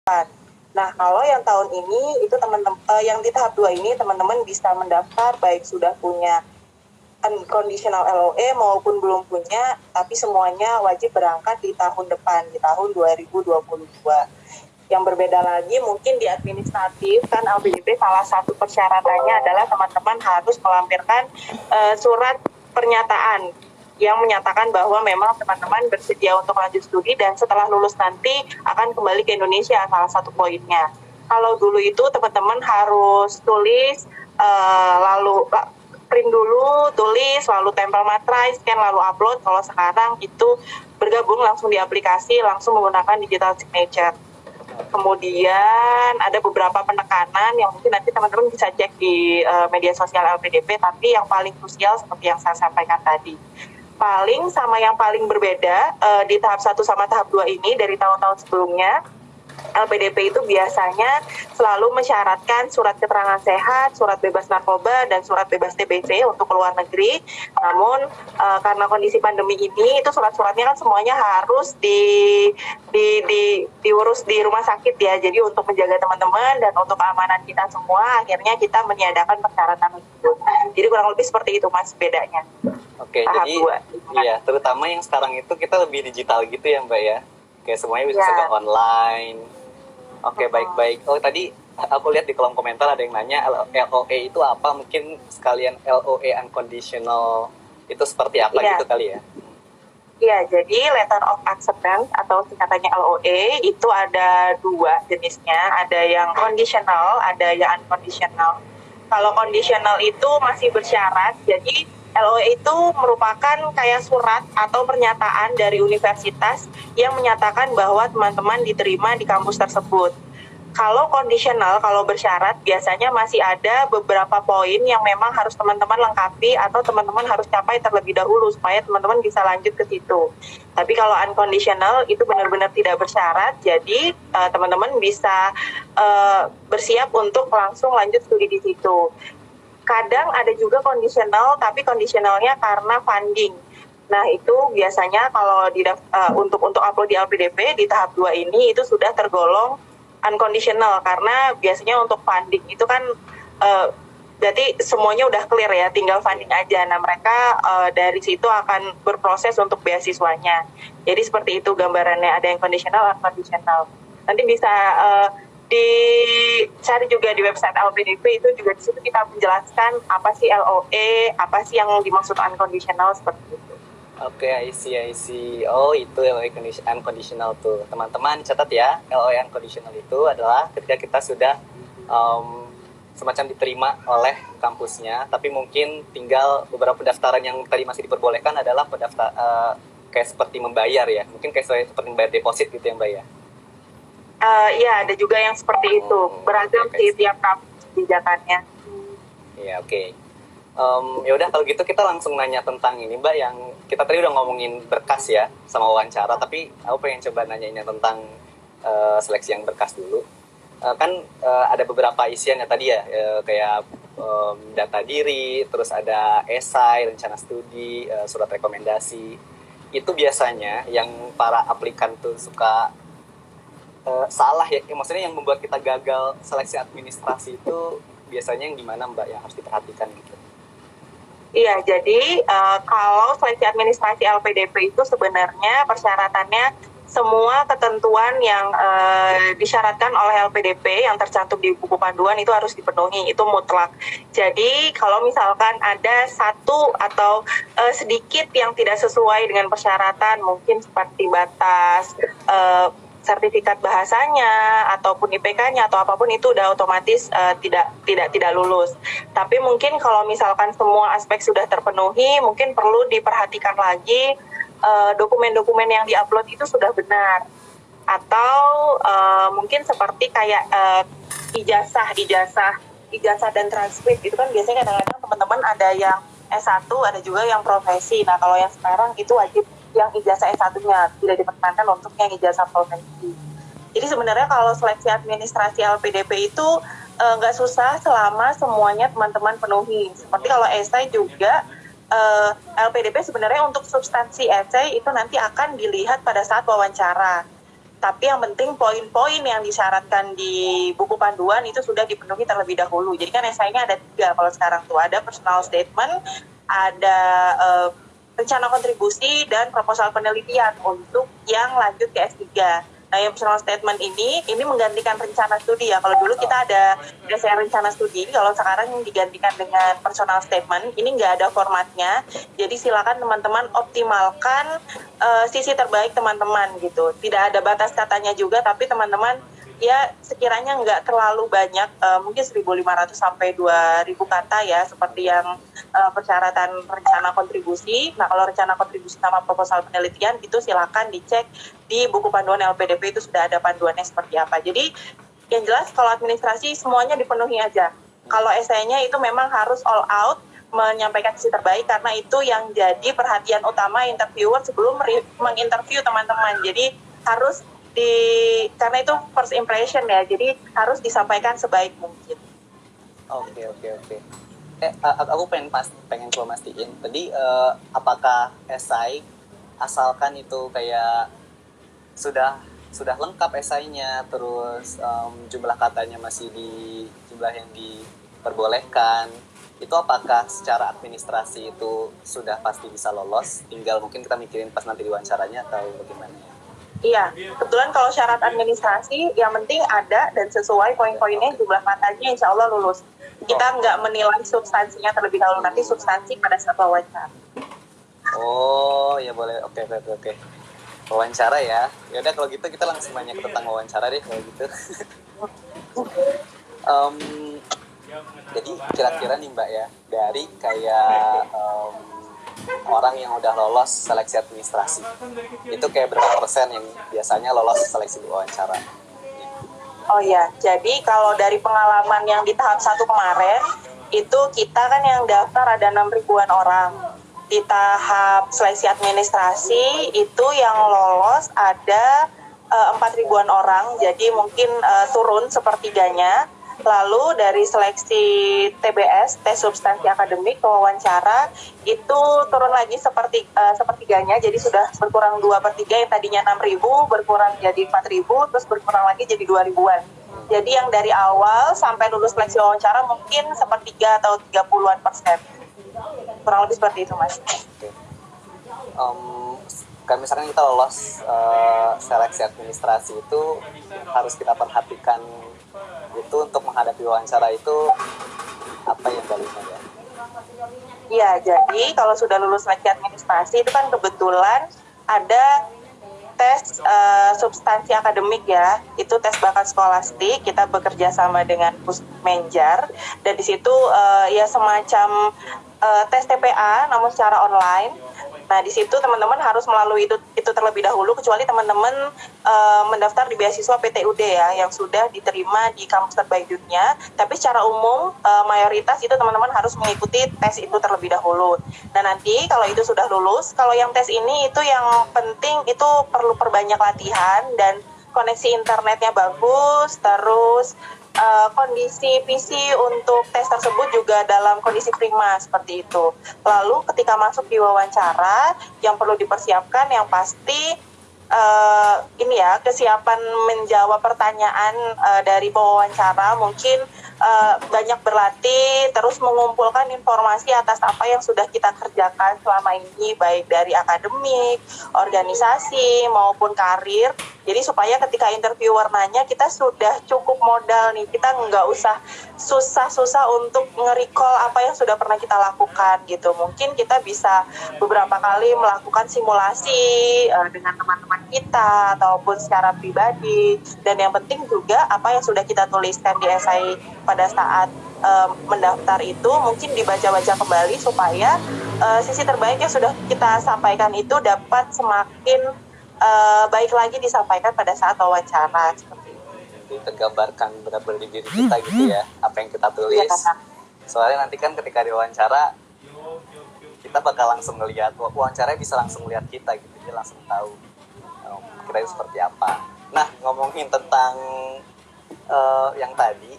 Nah, kalau yang tahun ini itu teman-teman yang di tahap 2 ini teman-teman bisa mendaftar baik sudah punya unconditional LOE maupun belum punya, tapi semuanya wajib berangkat di tahun depan, di tahun 2022. Yang berbeda lagi mungkin di administratif, kan LPDP salah satu persyaratannya adalah teman-teman harus melampirkan surat pernyataan yang menyatakan bahwa memang teman-teman bersedia untuk lanjut studi dan setelah lulus nanti akan kembali ke Indonesia, salah satu poinnya. Kalau dulu itu teman-teman harus tulis, lalu print dulu, tulis, lalu tempel materai, scan, lalu upload. Kalau sekarang itu bergabung langsung di aplikasi, langsung menggunakan digital signature. Kemudian ada beberapa penekanan yang mungkin nanti teman-teman bisa cek di media sosial LPDP, tapi yang paling krusial seperti yang saya sampaikan tadi. Paling sama yang paling berbeda di tahap 1 sama tahap 2 ini dari tahun-tahun sebelumnya, LPDP itu biasanya selalu mensyaratkan surat keterangan sehat, surat bebas narkoba, dan surat bebas TBC untuk keluar negeri. Namun karena kondisi pandemi ini, itu surat-suratnya kan semuanya harus diurus di rumah sakit ya. Jadi untuk menjaga teman-teman dan untuk keamanan kita semua, akhirnya kita meniadakan persyaratan tersebut. Jadi kurang lebih seperti itu Mas bedanya. Oke, tahap jadi 2. Iya, terutama yang sekarang itu kita lebih digital gitu ya Mbak ya. Kayak semuanya bisa serba online. Oke, baik-baik. Oh, tadi aku lihat di kolom komentar ada yang nanya LOE itu apa? Mungkin sekalian LOE unconditional itu seperti apa gitu kali ya? Iya, jadi letter of acceptance atau singkatannya LOE itu ada 2 jenisnya. Ada yang conditional, ada yang unconditional. Kalau conditional itu masih bersyarat, jadi LOE itu merupakan kayak surat atau pernyataan dari universitas yang menyatakan bahwa teman-teman diterima di kampus tersebut. Kalau conditional, kalau bersyarat, biasanya masih ada beberapa poin yang memang harus teman-teman lengkapi atau teman-teman harus capai terlebih dahulu supaya teman-teman bisa lanjut ke situ. Tapi kalau unconditional itu benar-benar tidak bersyarat, jadi teman-teman bisa bersiap untuk langsung lanjut studi di situ. Kadang ada juga kondisional, tapi kondisionalnya karena funding. Nah, itu biasanya kalau untuk upload di LPDP di tahap 2 ini itu sudah tergolong unconditional karena biasanya untuk funding itu kan berarti semuanya udah clear ya, tinggal funding aja. Nah, mereka dari situ akan berproses untuk beasiswanya. Jadi seperti itu gambarannya, ada yang conditional, unconditional. Nanti bisa dicari juga di website LPDP, itu juga di situ kita menjelaskan apa sih LOE, apa sih yang dimaksud unconditional seperti itu. Oke, I see. Oh, itu LOE unconditional tuh. Teman-teman catat ya, LOE unconditional itu adalah ketika kita sudah semacam diterima oleh kampusnya, tapi mungkin tinggal beberapa pendaftaran yang tadi masih diperbolehkan adalah kayak seperti membayar ya. Mungkin kayak seperti membayar deposit gitu ya Mbak ya. Iya, ada juga yang seperti itu. Beragam sih tiap kampus kebijakannya. Iya, oke. Ya udah kalau gitu kita langsung nanya tentang ini Mbak, yang kita tadi udah ngomongin berkas ya sama wawancara, tapi aku pengen coba nanyainnya tentang seleksi yang berkas dulu. Kan ada beberapa isiannya tadi ya, kayak data diri, terus ada esai, rencana studi, surat rekomendasi. Itu biasanya yang para aplikan tuh suka salah ya, maksudnya yang membuat kita gagal seleksi administrasi itu biasanya yang gimana Mbak yang harus diperhatikan gitu? Iya, jadi kalau seleksi administrasi LPDP itu sebenarnya persyaratannya semua ketentuan yang disyaratkan oleh LPDP yang tercantum di buku panduan itu harus dipenuhi, itu mutlak. Jadi kalau misalkan ada satu atau sedikit yang tidak sesuai dengan persyaratan, mungkin seperti batas sertifikat bahasanya ataupun IPK-nya atau apapun, itu udah otomatis tidak lulus. Tapi mungkin kalau misalkan semua aspek sudah terpenuhi, mungkin perlu diperhatikan lagi dokumen-dokumen yang diupload itu sudah benar, atau mungkin seperti kayak ijazah dan transkrip itu kan biasanya kadang-kadang teman-teman ada yang S1, ada juga yang profesi. Nah, kalau yang sekarang itu wajib yang ijazah S1-nya, tidak diperkenankan untuk yang ijazah profesi. Jadi sebenarnya kalau seleksi administrasi LPDP itu nggak susah selama semuanya teman-teman penuhi. Seperti kalau esai juga, LPDP sebenarnya untuk substansi esai itu nanti akan dilihat pada saat wawancara. Tapi yang penting poin-poin yang disyaratkan di buku panduan itu sudah dipenuhi terlebih dahulu. Jadi kan esainya ada 3 kalau sekarang tuh, ada personal statement, ada rencana kontribusi, dan proposal penelitian untuk yang lanjut ke S3. Nah, yang personal statement ini menggantikan rencana studi ya. Kalau dulu kita ada essay rencana studi, kalau sekarang digantikan dengan personal statement. Ini nggak ada formatnya, jadi silakan teman-teman optimalkan sisi terbaik teman-teman gitu. Tidak ada batas katanya juga, tapi teman-teman ya sekiranya nggak terlalu banyak, mungkin 1.500 sampai 2.000 kata ya, seperti yang persyaratan rencana kontribusi. Nah, kalau rencana kontribusi sama proposal penelitian itu silakan dicek di buku panduan LPDP, itu sudah ada panduannya seperti apa. Jadi yang jelas kalau administrasi semuanya dipenuhi aja. Kalau esainya itu memang harus all out, menyampaikan sisi terbaik, karena itu yang jadi perhatian utama interviewer sebelum menginterview teman-teman. Jadi harus karena itu first impression ya, jadi harus disampaikan sebaik mungkin. Oke. Aku pengen coba mastiin tadi, apakah esai asalkan itu kayak sudah lengkap esainya, terus jumlah katanya masih di jumlah yang diperbolehkan, itu apakah secara administrasi itu sudah pasti bisa lolos, tinggal mungkin kita mikirin pas nanti wawancaranya atau bagaimana ya? Iya, kebetulan kalau syarat administrasi yang penting ada dan sesuai poin-poinnya, jumlah katanya insya Allah lulus. Kita nggak menilai substansinya terlebih dahulu, nanti substansi pada saat wawancara. Oh ya boleh, oke. Wawancara ya. Ya udah kalau gitu kita langsung nanya tentang wawancara deh kalau gitu. Jadi kira-kira nih Mbak ya, dari kayak orang yang udah lolos seleksi administrasi, itu kayak berapa persen yang biasanya lolos seleksi wawancara? Oh ya, jadi kalau dari pengalaman yang di tahap 1 kemarin, itu kita kan yang daftar ada 6.000-an orang. Di tahap seleksi administrasi itu yang lolos ada 4.000-an orang, jadi mungkin turun sepertiganya. Lalu dari seleksi TBS, tes substansi akademik ke wawancara, itu turun lagi sepertiganya, jadi sudah berkurang 2/3, yang tadinya 6.000 berkurang jadi 4.000, terus berkurang lagi jadi 2.000-an. Jadi yang dari awal sampai lulus seleksi wawancara mungkin 1/3 atau 30-an%. Kurang lebih seperti itu, Mas. Kan misalkan kita lolos seleksi administrasi, itu harus kita perhatikan itu untuk menghadapi wawancara itu apa yang baliknya ya? Iya, jadi kalau sudah lulus seleksi administrasi itu kan kebetulan ada tes substansi akademik ya, itu tes bakat skolastik, kita bekerja sama dengan Pusmenjar, dan di situ ya semacam tes TPA namun secara online. Nah, di situ teman-teman harus melalui itu terlebih dahulu, kecuali teman-teman mendaftar di beasiswa PTUD ya, yang sudah diterima di kampus terbaik dunia. Tapi secara umum mayoritas itu teman-teman harus mengikuti tes itu terlebih dahulu. Nah, nanti kalau itu sudah lulus, kalau yang tes ini itu yang penting itu perlu perbanyak latihan dan koneksi internetnya bagus, terus kondisi PC untuk tes tersebut juga dalam kondisi prima seperti itu. Lalu ketika masuk di wawancara, yang perlu dipersiapkan yang pasti ini ya, kesiapan menjawab pertanyaan dari pewawancara, mungkin banyak berlatih, terus mengumpulkan informasi atas apa yang sudah kita kerjakan selama ini, baik dari akademik, organisasi, maupun karir. Jadi supaya ketika interviewer nanya, kita sudah cukup modal nih, kita nggak usah susah-susah untuk nge-recall apa yang sudah pernah kita lakukan gitu. Mungkin kita bisa beberapa kali melakukan simulasi dengan teman-teman kita ataupun secara pribadi, dan yang penting juga apa yang sudah kita tuliskan di esai pada saat mendaftar itu mungkin dibaca-baca kembali supaya sisi terbaik yang sudah kita sampaikan itu dapat semakin baik lagi disampaikan pada saat wawancara seperti itu. Jadi tergambarkan benar-benar di diri kita gitu ya, apa yang kita tulis. Ya, soalnya nanti kan ketika diwawancara kita bakal langsung ngelihat, wawancara bisa langsung lihat kita gitu, dia langsung tahu kita seperti apa. Nah, ngomongin tentang yang tadi,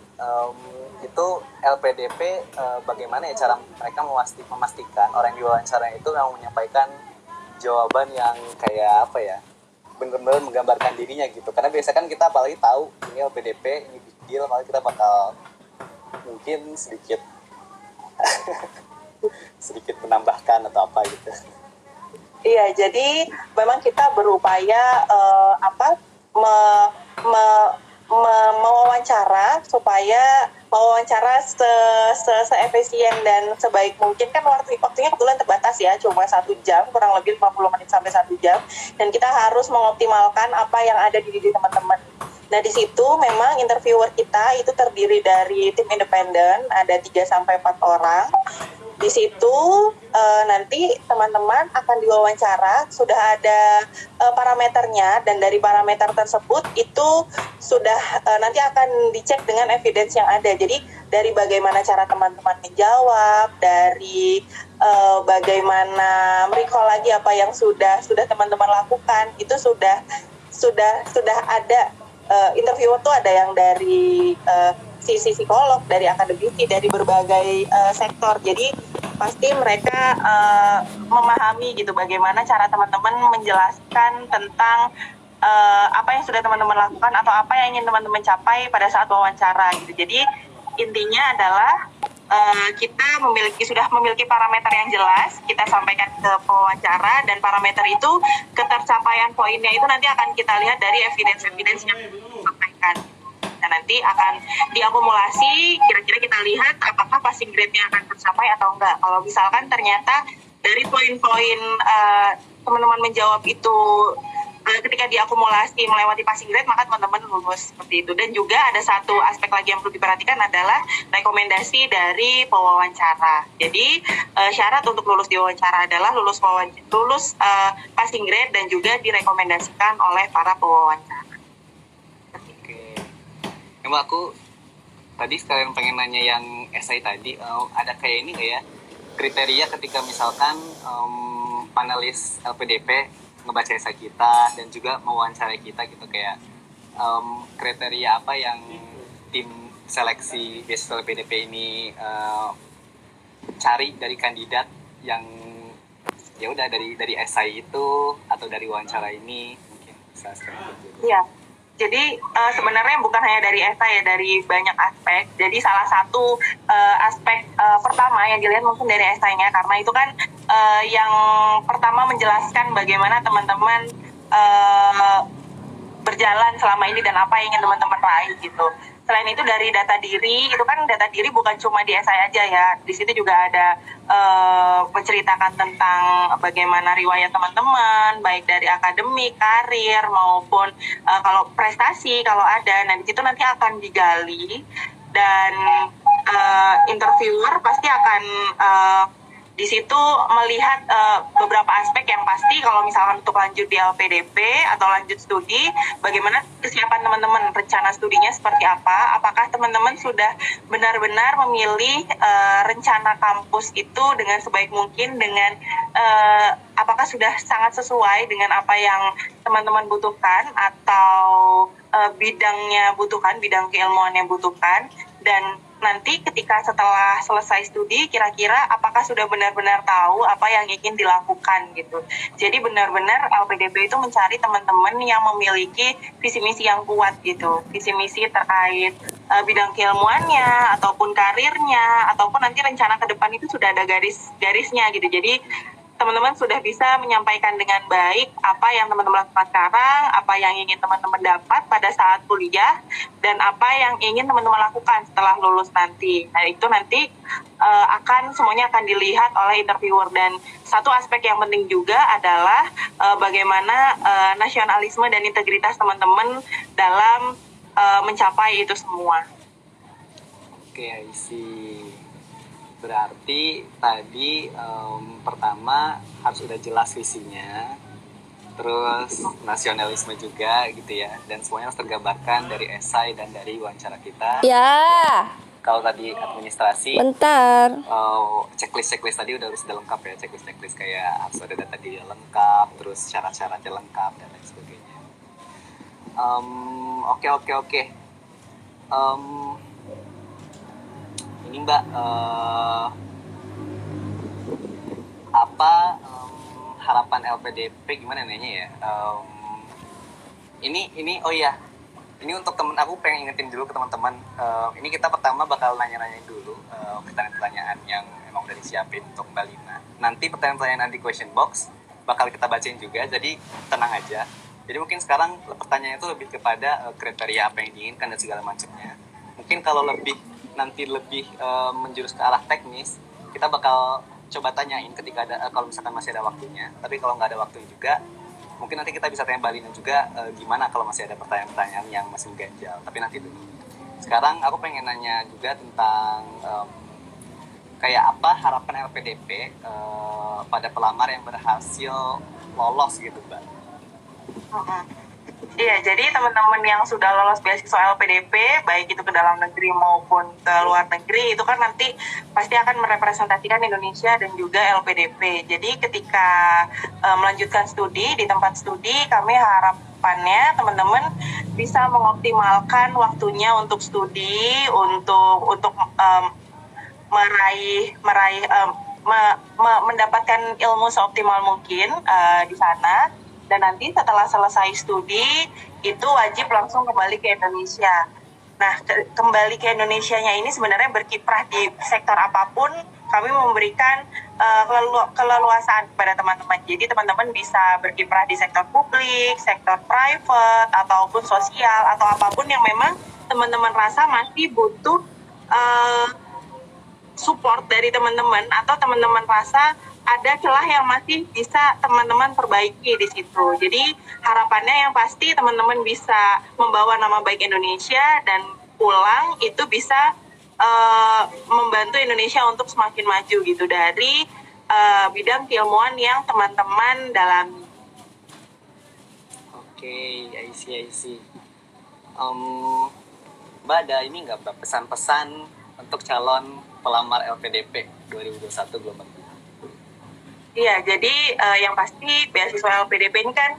itu LPDP, bagaimana ya cara mereka memastikan orang yang diwawancara itu yang menyampaikan jawaban yang kayak apa ya, benar-benar menggambarkan dirinya gitu. Karena biasa kan kita apalagi tahu ini LPDP, ini big deal, apalagi kita bakal mungkin sedikit menambahkan atau apa gitu. Iya, jadi memang kita berupaya mewawancara supaya mewawancara se-efisien dan sebaik mungkin. Kan waktunya kebetulan terbatas ya, cuma 1 jam, kurang lebih 50 menit sampai 1 jam, dan kita harus mengoptimalkan apa yang ada di diri teman-teman. Nah, di situ memang interviewer kita itu terdiri dari tim independen, ada 3-4 orang. Di situ nanti teman-teman akan diwawancara, sudah ada parameternya, dan dari parameter tersebut itu sudah nanti akan dicek dengan evidence yang ada. Jadi dari bagaimana cara teman-teman menjawab, dari bagaimana merecall lagi apa yang sudah teman-teman lakukan, itu sudah ada. Interviewer tuh ada yang dari sisi psikolog, dari akademisi, dari berbagai sektor. Jadi pasti mereka memahami gitu bagaimana cara teman-teman menjelaskan tentang apa yang sudah teman-teman lakukan atau apa yang ingin teman-teman capai pada saat wawancara gitu. Jadi intinya adalah kita sudah memiliki parameter yang jelas, kita sampaikan ke pewawancara, dan parameter itu ketercapaian poinnya itu nanti akan kita lihat dari evidence yang disampaikan. Dan nanti akan diakumulasi, kira-kira kita lihat apakah passing grade-nya akan tercapai atau enggak. Kalau misalkan ternyata dari poin-poin teman-teman menjawab itu ketika diakumulasi melewati passing grade, maka teman-teman lulus seperti itu. Dan juga ada satu aspek lagi yang perlu diperhatikan adalah rekomendasi dari pewawancara. Jadi syarat untuk lulus di wawancara adalah lulus passing grade dan juga direkomendasikan oleh para pewawancara. Oke. Ya, Mbak, aku tadi sekalian pengen nanya yang esai tadi, ada kayak ini nggak ya, kriteria ketika misalkan panelis LPDP ngebaca esai kita dan juga mewawancarai kita gitu, kayak kriteria apa yang tim seleksi beasiswa LPDP ini cari dari kandidat yang ya udah dari esai itu atau dari wawancara ini, mungkin bisa sekalian gitu. Iya. Jadi sebenarnya bukan hanya dari esai ya, dari banyak aspek. Jadi salah satu aspek pertama yang dilihat mungkin dari esainya, karena itu kan yang pertama menjelaskan bagaimana teman-teman berjalan selama ini dan apa yang ingin teman-teman raih gitu. Selain itu dari data diri, itu kan data diri bukan cuma di esai aja ya. Di situ juga ada menceritakan tentang bagaimana riwayat teman-teman, baik dari akademik, karir, maupun kalau prestasi kalau ada. Nah, di situ nanti akan digali, dan interviewer pasti akan di situ melihat beberapa aspek yang pasti. Kalau misalkan untuk lanjut di LPDP atau lanjut studi, bagaimana kesiapan teman-teman, rencana studinya seperti apa, apakah teman-teman sudah benar-benar memilih rencana kampus itu dengan sebaik mungkin, dengan apakah sudah sangat sesuai dengan apa yang teman-teman butuhkan atau bidangnya butuhkan, bidang keilmuannya butuhkan. Dan nanti ketika setelah selesai studi, kira-kira apakah sudah benar-benar tahu apa yang ingin dilakukan gitu. Jadi benar-benar LPDP itu mencari teman-teman yang memiliki visi misi yang kuat gitu, visi misi terkait bidang keilmuannya ataupun karirnya, ataupun nanti rencana ke depan itu sudah ada garis-garisnya gitu. Jadi teman-teman sudah bisa menyampaikan dengan baik apa yang teman-teman lakukan sekarang, apa yang ingin teman-teman dapat pada saat kuliah, dan apa yang ingin teman-teman lakukan setelah lulus nanti. Nah, itu nanti semuanya akan dilihat oleh interviewer. Dan satu aspek yang penting juga adalah bagaimana nasionalisme dan integritas teman-teman dalam mencapai itu semua. Oke, I see. Berarti tadi pertama harus udah jelas visinya, terus nasionalisme juga gitu ya, dan semuanya harus tergambarkan dari esai dan dari wawancara kita. Ya. Kalau tadi administrasi, Bentar. checklist tadi udah lengkap ya, checklist kayak harus ada data diri lengkap, terus syarat-syaratnya lengkap dan lain sebagainya. Oke. Ini Mbak, apa harapan LPDP, gimana nanya ya? ini oh iya, ini untuk temen aku pengen ingetin dulu ke teman-teman. Ini kita pertama bakal nanya-nanyain dulu pertanyaan-pertanyaan yang emang udah disiapin untuk Mbak Lina. Nanti pertanyaan-pertanyaan di question box bakal kita bacain juga, jadi tenang aja. Jadi mungkin sekarang pertanyaannya itu lebih kepada kriteria apa yang diinginkan dan segala macamnya. Mungkin kalau nanti lebih menjurus ke arah teknis, kita bakal coba tanyain ketika ada kalau misalkan masih ada waktunya. Tapi kalau nggak ada waktunya juga, mungkin nanti kita bisa tanya Mbak Lina juga gimana kalau masih ada pertanyaan-pertanyaan yang masih mengganjal. Tapi nanti dulu. Sekarang aku pengen nanya juga tentang kayak apa harapan LPDP pada pelamar yang berhasil lolos gitu, Mbak. Iya, jadi teman-teman yang sudah lolos beasiswa LPDP, baik itu ke dalam negeri maupun ke luar negeri, itu kan nanti pasti akan merepresentasikan Indonesia dan juga LPDP. Jadi ketika melanjutkan studi di tempat studi, kami harapannya teman-teman bisa mengoptimalkan waktunya untuk studi, untuk mendapatkan ilmu seoptimal mungkin di sana. Dan nanti setelah selesai studi itu wajib langsung kembali ke Indonesia. Nah, kembali ke Indonesianya ini sebenarnya berkiprah di sektor apapun, kami memberikan keleluasaan kepada teman-teman. Jadi teman-teman bisa berkiprah di sektor publik, sektor private, ataupun sosial, atau apapun yang memang teman-teman rasa masih butuh support dari teman-teman, atau teman-teman rasa ada celah yang masih bisa teman-teman perbaiki di situ. Jadi harapannya yang pasti teman-teman bisa membawa nama baik Indonesia dan pulang itu bisa membantu Indonesia untuk semakin maju gitu dari bidang keilmuan yang teman-teman dalami. Oke, I see. Mbak ada ini nggak Mbak pesan-pesan untuk calon pelamar LPDP 2021 gelombang? Iya, jadi yang pasti beasiswa LPDP ini kan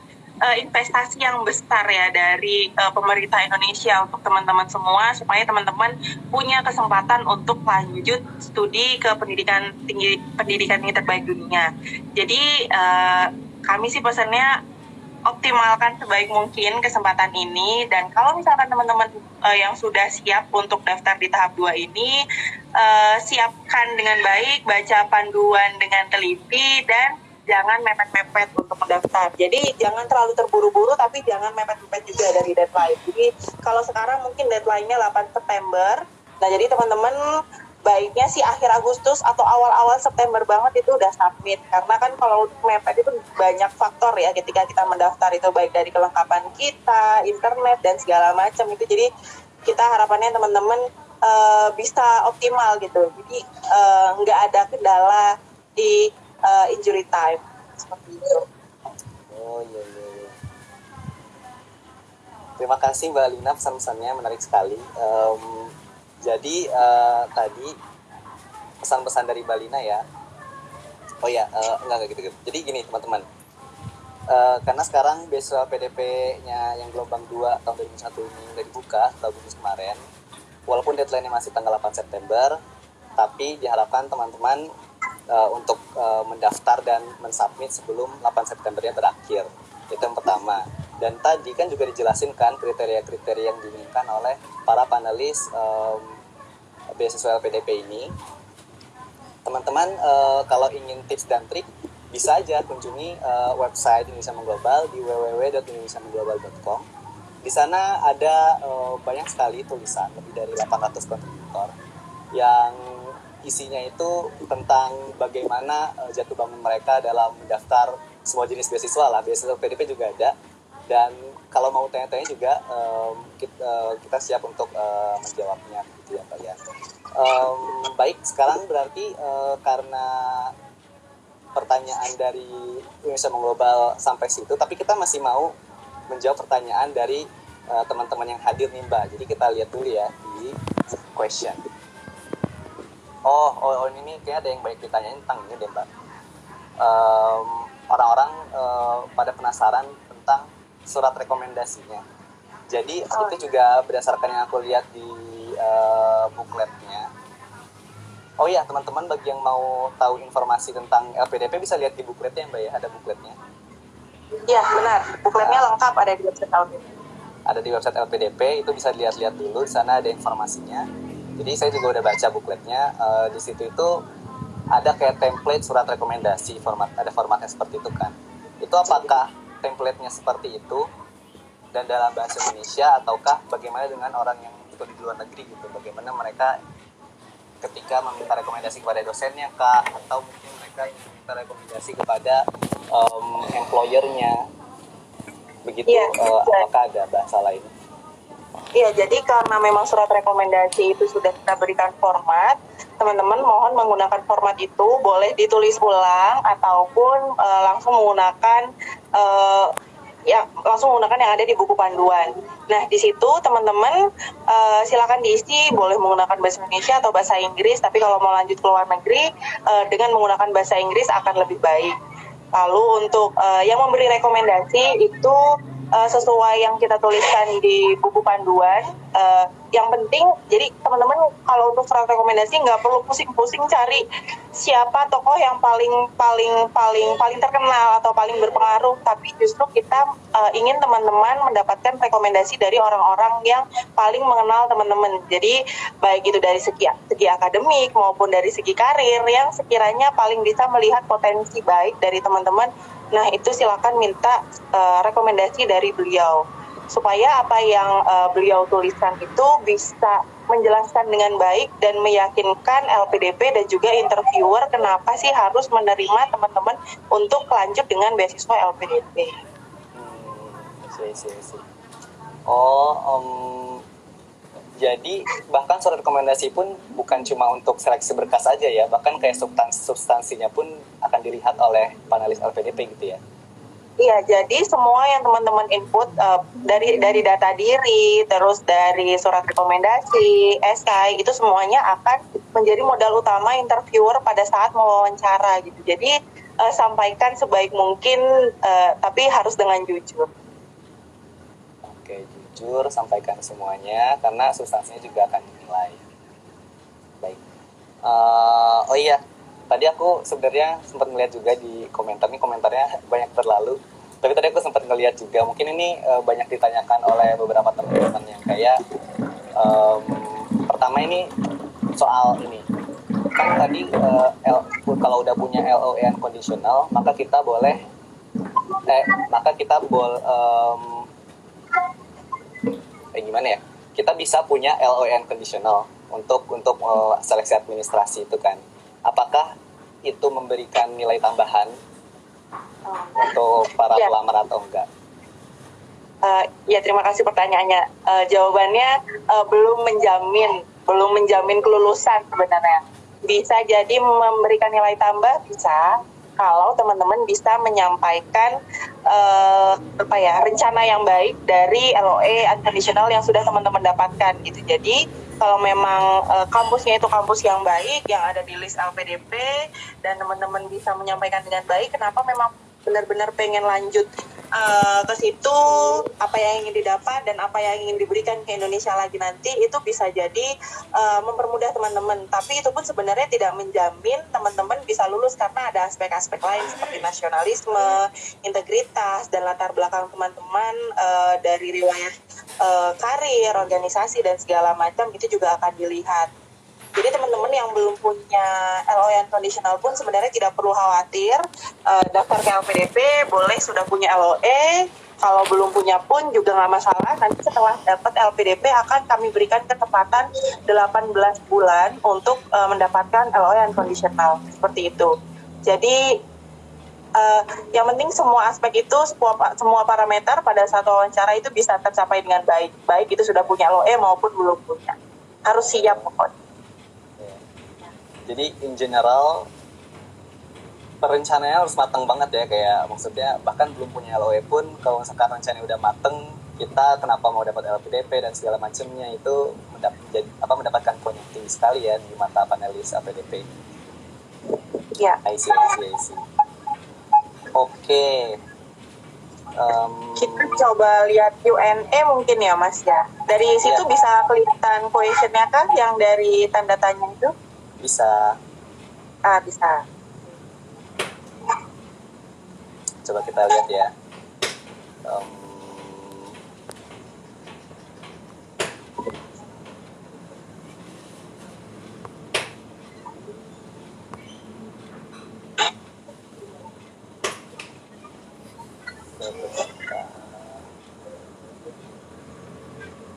investasi yang besar ya dari pemerintah Indonesia untuk teman-teman semua, supaya teman-teman punya kesempatan untuk lanjut studi ke pendidikan tinggi, pendidikan tinggi terbaik dunia. Jadi kami sih pesannya optimalkan sebaik mungkin kesempatan ini, dan kalau misalkan teman-teman yang sudah siap untuk daftar di tahap 2 ini, siapkan dengan baik, baca panduan dengan teliti, dan jangan mepet-mepet untuk mendaftar. Jadi jangan terlalu terburu-buru, tapi jangan mepet-mepet juga dari deadline. Jadi kalau sekarang mungkin deadline-nya 8 September, nah jadi teman-teman baiknya sih akhir Agustus atau awal-awal September banget itu udah submit, karena kan kalau mepet itu banyak faktor ya ketika kita mendaftar, itu baik dari kelengkapan kita, internet dan segala macam itu. Jadi kita harapannya teman-teman bisa optimal gitu, jadi nggak ada kendala di injury time seperti itu. Oh iya. Terima kasih Mbak Lina, pesan-pesannya menarik sekali. Jadi tadi pesan-pesan dari Mbak Lina ya. Oh ya, enggak gitu. Jadi gini teman-teman, karena sekarang beasiswa PDP-nya yang gelombang 2 tahun 2021 ini udah dibuka Agustus kemarin, walaupun deadline-nya masih tanggal 8 September, tapi diharapkan teman-teman untuk mendaftar dan mensubmit sebelum 8 Septembernya berakhir. Itu yang pertama. Dan tadi kan juga dijelasin kan kriteria-kriteria yang diinginkan oleh para panelis beasiswa LPDP ini. Teman-teman kalau ingin tips dan trik, bisa aja kunjungi website Indonesia Mengglobal di www.indonesiamenglobal.com. Di sana ada banyak sekali tulisan, lebih dari 800 kontributor yang isinya itu tentang bagaimana jatuh bangun mereka dalam mendaftar semua jenis beasiswa lah. Beasiswa PDP juga ada. Dan kalau mau tanya-tanya juga kita siap untuk menjawabnya gitu ya Mbak ya. Baik, sekarang berarti karena pertanyaan dari Indonesia Mengglobal sampai situ, tapi kita masih mau menjawab pertanyaan dari teman-teman yang hadir nih Mbak. Jadi kita lihat dulu ya di question. Oh ini kayaknya ada yang baik ditanyain tentang ini deh Mbak. Orang-orang pada penasaran tentang surat rekomendasinya. Jadi itu juga berdasarkan yang aku lihat di bookletnya. Oh iya teman-teman, bagi yang mau tahu informasi tentang LPDP bisa lihat di bookletnya Mbak ya, ada bookletnya. Iya benar, bookletnya lengkap ada di website LPDP. ada di website LPDP, itu bisa dilihat-lihat dulu, di sana ada informasinya. Jadi saya juga udah baca bukletnya. Di situ itu ada kayak template surat rekomendasi, ada formatnya seperti itu kan. Itu apakah template-nya seperti itu dan dalam bahasa Indonesia, ataukah bagaimana dengan orang yang itu di luar negeri gitu? Bagaimana mereka ketika meminta rekomendasi kepada dosennya kah, atau mungkin mereka meminta rekomendasi kepada employer-nya begitu? Iya, Apakah ada bahasa lain? iya, jadi karena memang surat rekomendasi itu sudah kita berikan format, teman-teman mohon menggunakan format itu, boleh ditulis ulang ataupun langsung menggunakan langsung menggunakan yang ada di buku panduan. Nah, di situ teman-teman silakan diisi, boleh menggunakan bahasa Indonesia atau bahasa Inggris, tapi kalau mau lanjut ke luar negeri dengan menggunakan bahasa Inggris akan lebih baik. Lalu untuk yang memberi rekomendasi itu sesuai yang kita tuliskan di buku panduan. Yang penting, jadi teman-teman kalau untuk surat rekomendasi nggak perlu pusing-pusing cari siapa tokoh yang paling terkenal atau paling berpengaruh, tapi justru kita ingin teman-teman mendapatkan rekomendasi dari orang-orang yang paling mengenal teman-teman. Jadi baik itu dari segi akademik maupun dari segi karir yang sekiranya paling bisa melihat potensi baik dari teman-teman. Nah, itu silakan minta rekomendasi dari beliau supaya apa yang beliau tuliskan itu bisa menjelaskan dengan baik dan meyakinkan LPDP dan juga interviewer kenapa sih harus menerima teman-teman untuk lanjut dengan beasiswa LPDP. See. Jadi bahkan surat rekomendasi pun bukan cuma untuk seleksi berkas aja ya, bahkan kayak substansinya pun akan dilihat oleh panelis LPDP gitu ya. Iya, jadi semua yang teman-teman input dari data diri, terus dari surat rekomendasi, SK, itu semuanya akan menjadi modal utama interviewer pada saat mewawancara gitu. Jadi sampaikan sebaik mungkin, tapi harus dengan jujur. Oke, jujur, sampaikan semuanya karena substansinya juga akan dinilai. Baik. Oh iya, tadi aku sebenarnya sempat melihat juga di komentar, nih komentarnya banyak berlalu. Tapi tadi aku sempat ngeliat juga, mungkin ini banyak ditanyakan oleh beberapa teman-teman yang kayak pertama ini soal ini. Kan tadi kalau udah punya LOE unconditional, maka kita boleh gimana ya? Kita bisa punya LOE unconditional untuk seleksi administrasi itu kan. Apakah itu memberikan nilai tambahan untuk para pelamar atau enggak? Ya, terima kasih pertanyaannya. Jawabannya belum menjamin kelulusan sebenarnya. Bisa jadi memberikan nilai tambah, bisa kalau teman-teman bisa menyampaikan rencana yang baik dari LOE unconditional yang sudah teman-teman dapatkan gitu. Jadi kalau memang kampusnya itu kampus yang baik, yang ada di list LPDP, dan teman-teman bisa menyampaikan dengan baik kenapa memang benar-benar pengen lanjut ke situ, apa yang ingin didapat dan apa yang ingin diberikan ke Indonesia lagi nanti, itu bisa jadi mempermudah teman-teman. Tapi itu pun sebenarnya tidak menjamin teman-teman bisa lulus karena ada aspek-aspek lain seperti nasionalisme, integritas, dan latar belakang teman-teman dari riwayat karir, organisasi, dan segala macam itu juga akan dilihat. Jadi teman-teman yang belum punya LOE unconditional pun sebenarnya tidak perlu khawatir, daftar ke LPDP, boleh sudah punya LOE, kalau belum punya pun juga nggak masalah. Nanti setelah dapat LPDP akan kami berikan ketepatan 18 bulan untuk mendapatkan LOE unconditional, seperti itu. Jadi yang penting semua aspek itu, semua parameter pada saat wawancara itu bisa tercapai dengan baik, baik itu sudah punya LOE maupun belum punya. Harus siap pokoknya. Jadi in general perencanaannya harus matang banget ya, kayak maksudnya bahkan belum punya LOE pun kalau misalkan rencananya udah mateng, kita kenapa mau dapat LPDP dan segala macamnya itu mendapatkan poin yang tinggi sekali ya di mata panelis LPDP. Ya. I see. Oke. Kita coba lihat Q&A mungkin ya Mas ya. Dari situ bisa kelihatan questionnya kan yang dari tanda tanya itu? Bisa. Bisa. Coba kita lihat ya.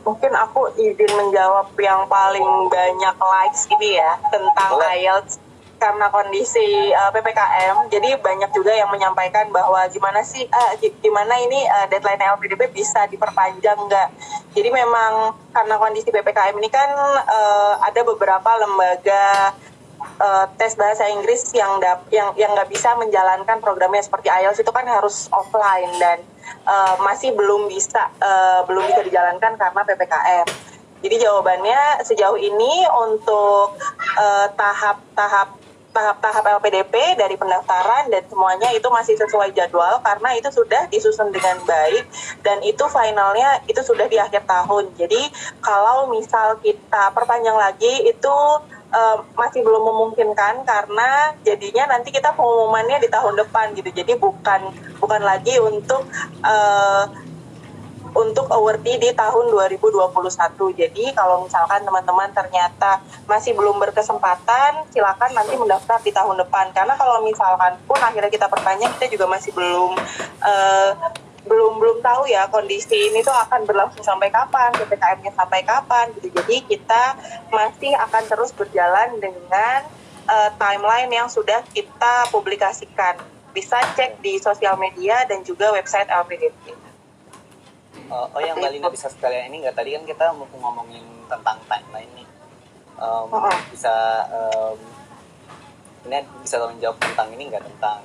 Mungkin aku izin menjawab yang paling banyak likes ini ya tentang Boleh. IELTS karena kondisi PPKM. Jadi banyak juga yang menyampaikan bahwa gimana sih gimana ini deadline LPDP bisa diperpanjang nggak. Jadi memang karena kondisi PPKM ini kan ada beberapa lembaga tes bahasa Inggris yang nggak bisa menjalankan programnya seperti IELTS itu kan harus offline dan masih belum bisa dijalankan karena PPKM. Jadi jawabannya sejauh ini untuk tahap LPDP dari pendaftaran dan semuanya itu masih sesuai jadwal karena itu sudah disusun dengan baik dan itu finalnya itu sudah di akhir tahun. Jadi kalau misal kita perpanjang lagi itu masih belum memungkinkan karena jadinya nanti kita pengumumannya di tahun depan gitu. Jadi bukan lagi untuk awardee di tahun 2021. Jadi kalau misalkan teman-teman ternyata masih belum berkesempatan, silakan nanti mendaftar di tahun depan. Karena kalau misalkan pun akhirnya kita perpanjang, kita juga masih belum tahu ya kondisi ini tuh akan berlangsung sampai kapan, PPKM-nya sampai kapan gitu. Jadi kita masih akan terus berjalan dengan timeline yang sudah kita publikasikan. Bisa cek di sosial media dan juga website LPDP. Yang Mbak Lina bisa sekalian ini nggak, tadi kan kita mau ngomongin tentang timeline nih. Bisa ini bisa tolong jawab tentang ini nggak, tentang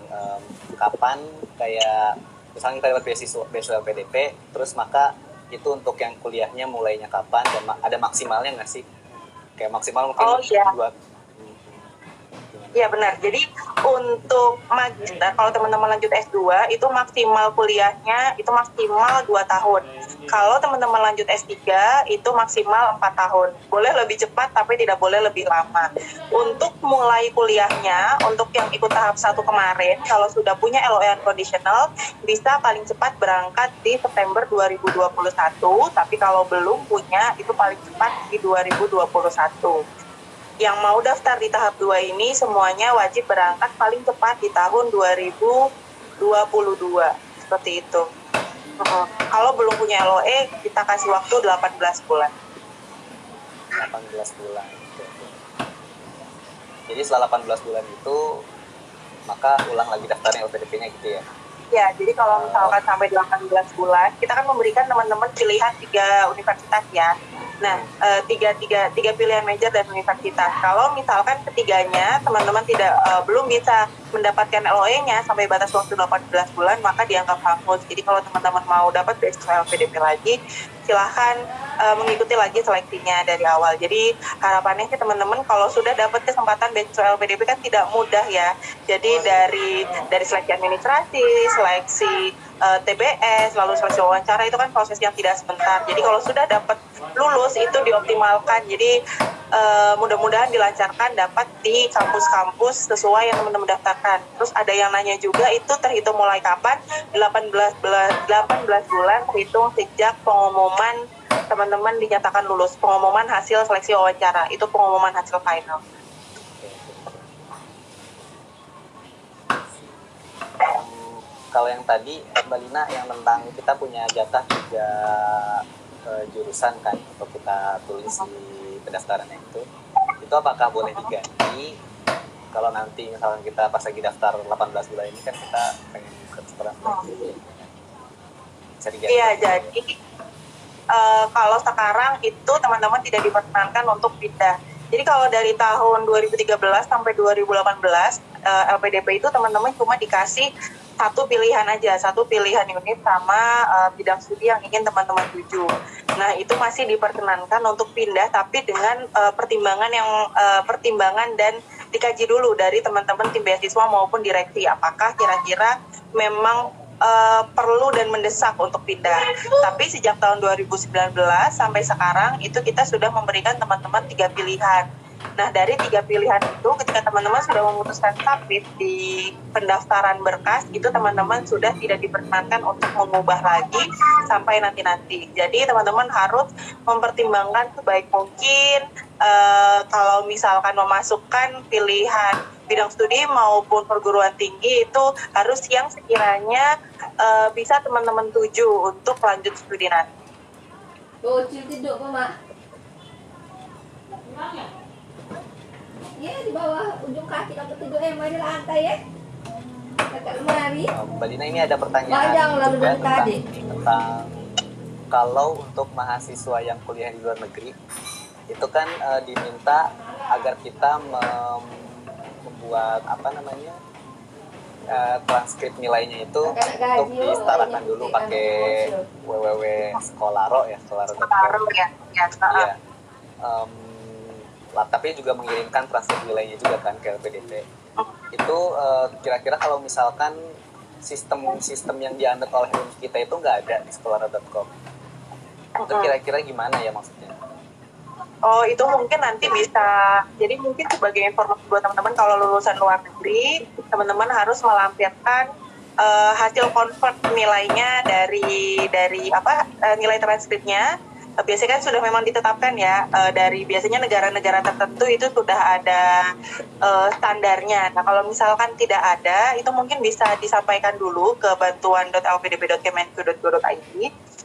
kapan kayak misalnya kita dapat beasiswa LPDP, terus maka itu untuk yang kuliahnya mulainya kapan dan ada maksimalnya nggak sih? Kayak maksimal mungkin buat. Iya benar. Jadi untuk magister kalau teman-teman lanjut S2 itu maksimal kuliahnya itu maksimal 2 tahun. Kalau teman-teman lanjut S3 itu maksimal 4 tahun. Boleh lebih cepat tapi tidak boleh lebih lama. Untuk mulai kuliahnya, untuk yang ikut tahap 1 kemarin, kalau sudah punya LOE Unconditional bisa paling cepat berangkat di September 2021, tapi kalau belum punya itu paling cepat di 2021. Yang mau daftar di tahap 2 ini semuanya wajib berangkat paling cepat di tahun 2022. Seperti itu. Kalau belum punya LOE, kita kasih waktu 18 bulan. 18 bulan. Jadi setelah 18 bulan itu, maka ulang lagi daftarnya LPDP-nya gitu ya? Ya, jadi kalau misalkan sampai 18 bulan, kita kan memberikan teman-teman pilihan 3 universitas ya. Nah, tiga pilihan major dan universitas. Kalau misalkan ketiganya teman-teman belum bisa mendapatkan LOE-nya sampai batas waktu 18 bulan, maka dianggap hangus. Jadi kalau teman-teman mau dapat beasiswa LPDP lagi, silahkan mengikuti lagi seleksinya dari awal. Jadi harapannya sih teman-teman kalau sudah dapat kesempatan beasiswa LPDP kan tidak mudah ya. Jadi dari seleksi administrasi, seleksi TBS, lalu seleksi wawancara itu kan proses yang tidak sebentar. Jadi kalau sudah dapat lulus itu dioptimalkan. Jadi mudah-mudahan dilancarkan dapat di kampus-kampus sesuai yang teman-teman daftarkan. Terus ada yang nanya juga itu terhitung mulai kapan? 18 bulan terhitung sejak pengumuman teman-teman dinyatakan lulus. Pengumuman hasil seleksi wawancara itu pengumuman hasil final. Kalau yang tadi Mbak Lina yang tentang kita punya jatah 3 jurusan kan untuk kita tulis di pendaftarannya itu apakah boleh diganti kalau nanti misalkan kita pas lagi daftar 18 bulan ini kan kita pengen kedaftaran lagi bisa diganti? Iya, jadi kalau sekarang itu teman-teman tidak diperkenankan untuk pindah. Jadi kalau dari tahun 2013 sampai 2018 LPDP itu teman-teman cuma dikasih satu pilihan aja, satu pilihan unit sama bidang studi yang ingin teman-teman tuju. Nah itu masih diperkenankan untuk pindah, tapi dengan pertimbangan dan dikaji dulu dari teman-teman tim beasiswa maupun direksi, apakah kira-kira memang perlu dan mendesak untuk pindah. Tapi sejak tahun 2019 sampai sekarang itu kita sudah memberikan teman-teman 3 pilihan. Nah, dari 3 pilihan itu, ketika teman-teman sudah memutuskan submit di pendaftaran berkas, itu teman-teman sudah tidak diperkenankan untuk mengubah lagi sampai nanti-nanti. Jadi, teman-teman harus mempertimbangkan sebaik mungkin kalau misalkan memasukkan pilihan bidang studi maupun perguruan tinggi itu harus yang sekiranya bisa teman-teman tuju untuk lanjut studi nanti. Bocil tidur kok, Mak. Ya, di bawah ujung kaki aku tidur main di lantai ya. Dekat lemari. Mbak Dina, ini ada pertanyaan Panjang lalu juga dari tadi. tentang kalau untuk mahasiswa yang kuliah di luar negeri itu kan diminta agar kita membuat transkrip nilainya itu untuk disetarakan dulu pakai www.skolaro ya, skolaro.com. Iya. Tapi juga mengirimkan transkrip nilainya juga kan ke LPDP. Itu kira-kira kalau misalkan sistem yang dianut oleh kita itu nggak ada di skolaro.com, itu kira-kira gimana ya maksudnya? Oh, itu mungkin nanti bisa, jadi mungkin sebagai informasi buat teman-teman, kalau lulusan luar negeri, teman-teman harus melampirkan hasil convert nilainya dari nilai transkripnya. Biasanya kan sudah memang ditetapkan ya, dari biasanya negara-negara tertentu itu sudah ada standarnya. Nah, kalau misalkan tidak ada, itu mungkin bisa disampaikan dulu ke bantuan.lpdp.kemenku.go.id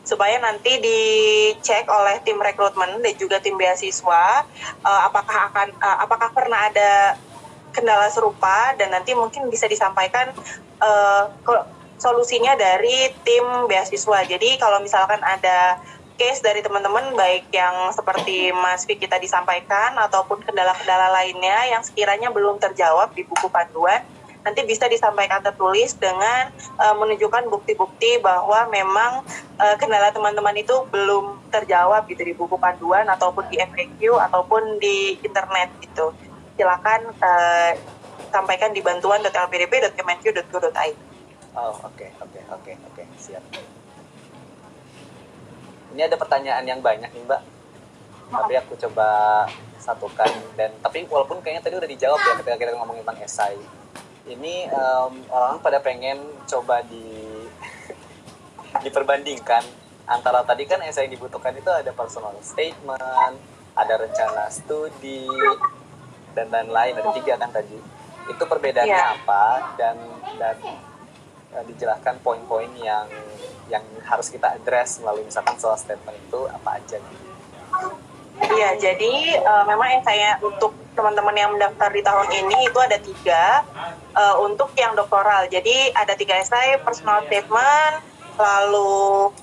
supaya nanti dicek oleh tim rekrutmen dan juga tim beasiswa apakah pernah ada kendala serupa, dan nanti mungkin bisa disampaikan solusinya dari tim beasiswa. Jadi kalau misalkan ada case dari teman-teman, baik yang seperti Mas Vicky tadi sampaikan ataupun kendala-kendala lainnya yang sekiranya belum terjawab di buku panduan, nanti bisa disampaikan tertulis dengan menunjukkan bukti-bukti bahwa memang kendala teman-teman itu belum terjawab gitu di buku panduan ataupun di FAQ ataupun di internet gitu. Silakan sampaikan di bantuan.lpdp.kemenku.go.id. Oh, oke, siap. Ini ada pertanyaan yang banyak nih, Mbak. Tapi aku coba satukan, tapi walaupun kayaknya tadi udah dijawab ya ketika kita ngomongin tentang esai. Ini orang pada pengen coba diperbandingkan antara tadi kan esai yang dibutuhkan itu ada personal statement, ada rencana studi, dan lain-lain, ada 3 kan tadi. Itu perbedaannya apa, dan dijelaskan poin-poin yang harus kita address melalui misalkan soal statement itu apa aja gitu. Iya, jadi memang esainya untuk teman-teman yang mendaftar di tahun ini itu ada 3 untuk yang doktoral. Jadi ada 3 esai, personal statement, lalu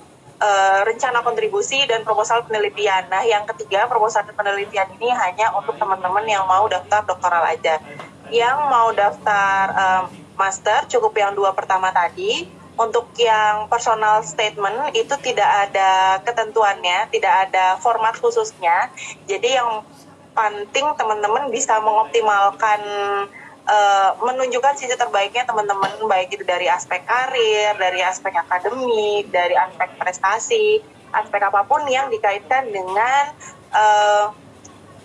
rencana kontribusi, dan proposal penelitian. Nah, yang ketiga, proposal penelitian ini hanya untuk teman-teman yang mau daftar doktoral aja. Yang mau daftar master cukup yang 2 pertama tadi. Untuk yang personal statement itu tidak ada ketentuannya, tidak ada format khususnya. Jadi yang penting teman-teman bisa mengoptimalkan, menunjukkan sisi terbaiknya teman-teman, baik itu dari aspek karir, dari aspek akademik, dari aspek prestasi, aspek apapun yang dikaitkan dengan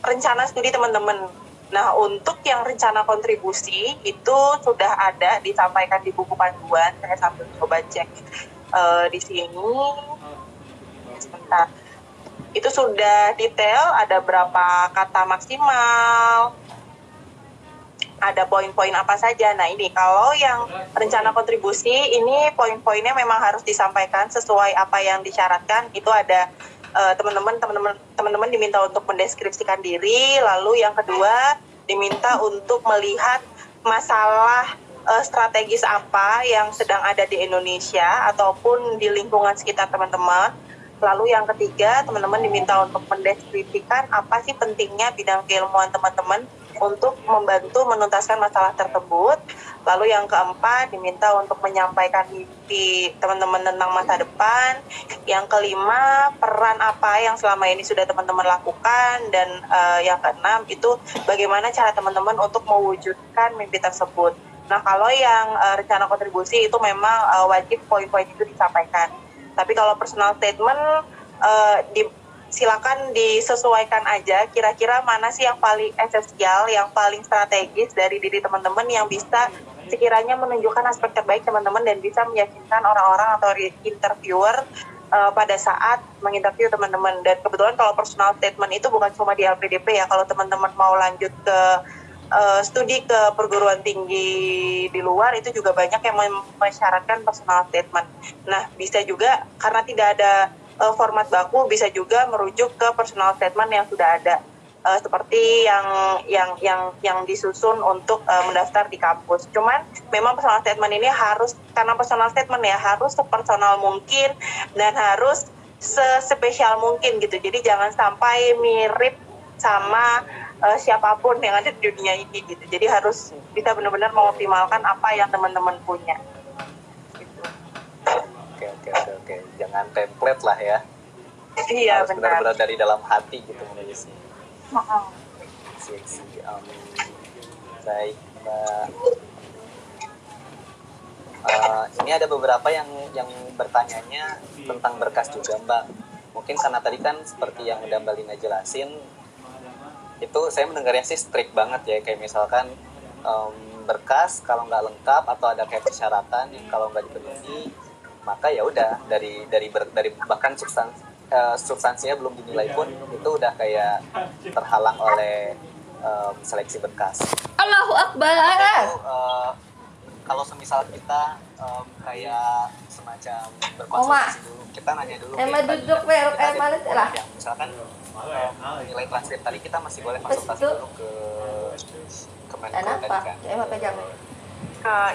rencana studi teman-teman. Nah, untuk yang rencana kontribusi itu sudah ada disampaikan di buku panduan. Saya sambil coba cek di sini. Sebentar. Itu sudah detail, ada berapa kata maksimal, ada poin-poin apa saja. Nah, ini kalau yang rencana kontribusi ini poin-poinnya memang harus disampaikan sesuai apa yang disyaratkan. Itu ada teman-teman diminta untuk mendeskripsikan diri, lalu yang kedua diminta untuk melihat masalah strategis apa yang sedang ada di Indonesia ataupun di lingkungan sekitar teman-teman. Lalu yang ketiga, teman-teman diminta untuk mendeskripsikan apa sih pentingnya bidang keilmuan teman-teman untuk membantu menuntaskan masalah tersebut. Lalu yang keempat, diminta untuk menyampaikan mimpi teman-teman tentang masa depan. Yang kelima, peran apa yang selama ini sudah teman-teman lakukan. Dan yang keenam, itu bagaimana cara teman-teman untuk mewujudkan mimpi tersebut. Nah, kalau yang rencana kontribusi itu memang wajib poin-poin itu disampaikan. Tapi kalau personal statement silakan disesuaikan aja kira-kira mana sih yang paling esensial, yang paling strategis dari diri teman-teman yang bisa sekiranya menunjukkan aspek terbaik teman-teman dan bisa meyakinkan orang-orang atau interviewer pada saat menginterview teman-teman. Dan kebetulan kalau personal statement itu bukan cuma di LPDP ya, kalau teman-teman mau lanjut ke studi ke perguruan tinggi di luar itu juga banyak yang mensyaratkan personal statement. Nah, bisa juga karena tidak ada format baku, bisa juga merujuk ke personal statement yang sudah ada. Seperti yang disusun untuk mendaftar di kampus. Cuman memang personal statement ini harus, karena personal statement ya harus sepersonal mungkin dan harus sespesial mungkin gitu. Jadi jangan sampai mirip sama siapapun yang ada di dunia ini gitu. Jadi harus bisa benar-benar mengoptimalkan apa yang teman-teman punya. Gitu. Oke. Jangan template lah ya. Iya, harus benar. benar-benar dari dalam hati gitu menulisnya. Baik, Mbak. Ini ada beberapa yang bertanyanya tentang berkas juga, Mbak. Mungkin karena tadi kan seperti yang udah Mbak Lina jelasin, itu saya mendengarnya sih strict banget ya, kayak misalkan berkas kalau nggak lengkap atau ada kayak persyaratan yang kalau nggak dipenuhi, maka ya udah dari bahkan substansinya belum dinilai pun itu udah kayak terhalang oleh seleksi berkas. Allahu Akbar. Itu, kalau semisal kita kayak semacam berkonsultasi dulu, kita nanya dulu. Emang duduk mana lah? Ya, misalkan nilai transkrip tadi kita masih boleh konsultasi dulu ke Kemenko tadi kan. Emang pegang. Ke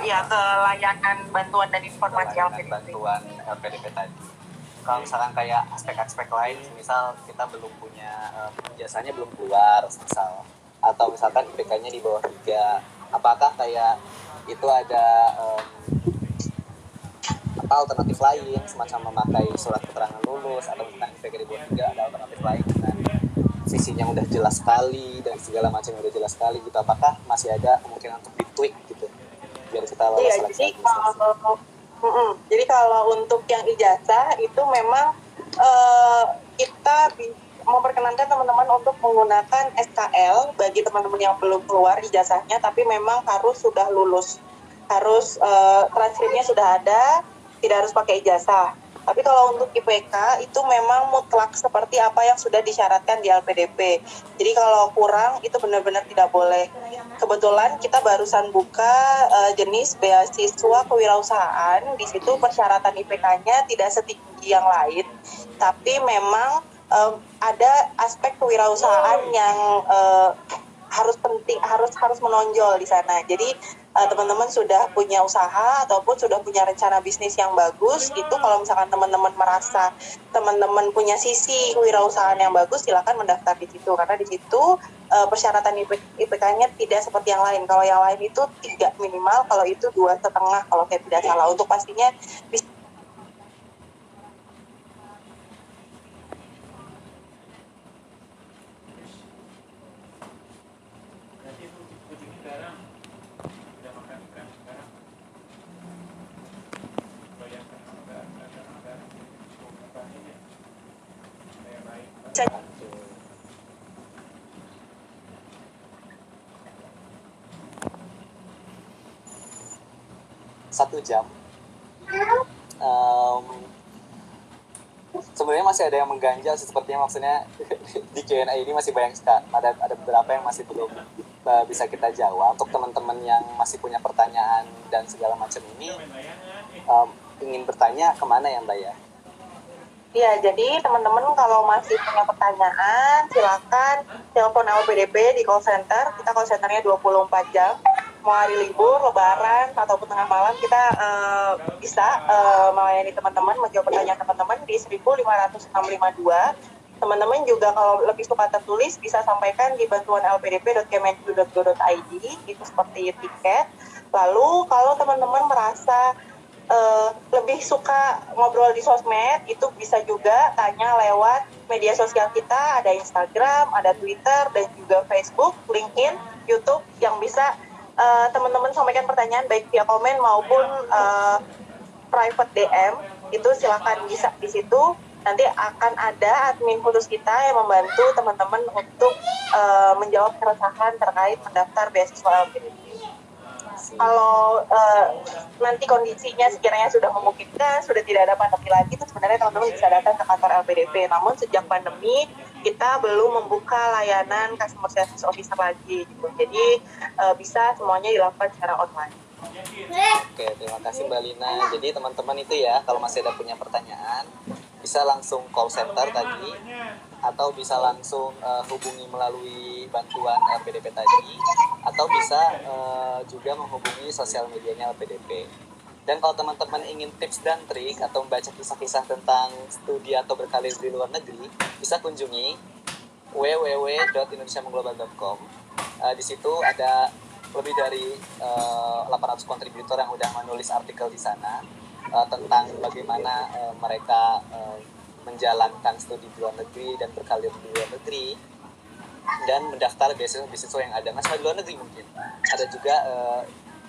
layanan bantuan dan informasi LPDP. Bantuan LPDP tadi. Kalau misalkan kayak aspek-aspek lain, misal kita belum punya jasanya belum keluar, misal, atau misalkan IPK-nya di bawah 3, apakah kayak itu ada alternatif lain semacam memakai surat keterangan lulus atau misalkan IPK di bawah 3 ada alternatif lain dengan visinya udah jelas sekali dan segala macam udah jelas sekali gitu, apakah masih ada kemungkinan untuk di-tweak gitu biar kita lolos seleksi administrasi? Jadi kalau untuk yang ijazah itu memang kita memperkenankan teman-teman untuk menggunakan SKL bagi teman-teman yang belum keluar ijazahnya, tapi memang harus sudah lulus, harus transkripnya sudah ada, tidak harus pakai ijazah. Tapi kalau untuk IPK itu memang mutlak seperti apa yang sudah disyaratkan di LPDP. Jadi kalau kurang itu benar-benar tidak boleh. Kebetulan kita barusan buka jenis beasiswa kewirausahaan. Di situ persyaratan IPK-nya tidak setinggi yang lain, tapi memang ada aspek kewirausahaan yang harus penting, harus menonjol di sana. Jadi teman-teman sudah punya usaha ataupun sudah punya rencana bisnis yang bagus, itu kalau misalkan teman-teman merasa teman-teman punya sisi kewirausahaan yang bagus, silakan mendaftar di situ, karena di situ persyaratan IPK-nya tidak seperti yang lain. Kalau yang lain itu 3 minimal, kalau itu 2,5 kalau saya tidak salah. Untuk pastinya bisa Satu jam. Sebenarnya masih ada yang mengganjal sih, sepertinya maksudnya di Q&A ini masih banyak sekali, ada beberapa yang masih belum bisa kita jawab. Untuk teman-teman yang masih punya pertanyaan dan segala macam ini, ingin bertanya kemana ya Mbak ya? Ya, jadi teman-teman kalau masih punya pertanyaan, silakan telepon LPDP di call center. Kita call centernya 24 jam. Mau hari libur, lebaran, ataupun tengah malam, kita bisa melayani teman-teman, menjawab pertanyaan teman-teman di 15652. Teman-teman juga kalau lebih suka tertulis, bisa sampaikan di bantuan.lpdp.kemenq.go.id, itu seperti tiket. Lalu kalau teman-teman merasa lebih suka ngobrol di sosmed, itu bisa juga tanya lewat media sosial kita, ada Instagram, ada Twitter, dan juga Facebook, LinkedIn, YouTube, yang bisa teman-teman sampaikan pertanyaan baik via komen maupun private DM, itu silakan bisa di situ. nanti akan ada admin khusus kita yang membantu teman-teman untuk menjawab keresahan terkait mendaftar beasiswa LPDP. Kalau nanti kondisinya sekiranya sudah memungkinkan, sudah tidak ada pandemi lagi, itu sebenarnya teman-teman bisa datang ke kantor LPDP. Namun sejak pandemi kita belum membuka layanan customer service officer lagi gitu. Jadi bisa semuanya dilakukan secara online. Oke, terima kasih Mbak Lina. Jadi teman-teman itu ya, kalau masih ada punya pertanyaan, bisa langsung call center tadi, atau bisa langsung hubungi melalui bantuan LPDP tadi, atau bisa juga menghubungi sosial medianya LPDP. Dan kalau teman-teman ingin tips dan trik atau membaca kisah-kisah tentang studi atau berkarir di luar negeri, bisa kunjungi www.indonesiamenglobal.com. Di situ ada lebih dari 800 kontributor yang udah menulis artikel di sana tentang bagaimana mereka menjalankan studi di luar negeri dan berkarir di luar negeri dan mendaftar beasiswa yang ada. Nggak cuma di luar negeri mungkin. Ada juga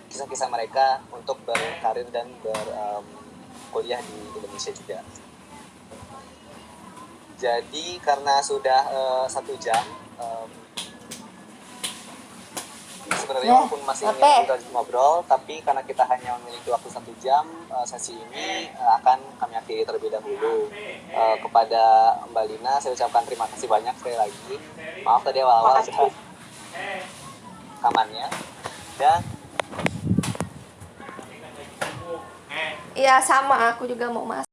kisah-kisah mereka untuk berkarir dan berkuliah di Indonesia juga. Jadi karena sudah 1 jam, sebenarnya walaupun masih ingin ngobrol, tapi karena kita hanya memiliki waktu 1 jam, sesi ini akan kami akhiri terlebih dahulu. Kepada Mbak Lina, saya ucapkan terima kasih banyak sekali lagi. Maaf tadi awal-awal sudah kamarnya. Dan Iya sama, aku juga mau masuk.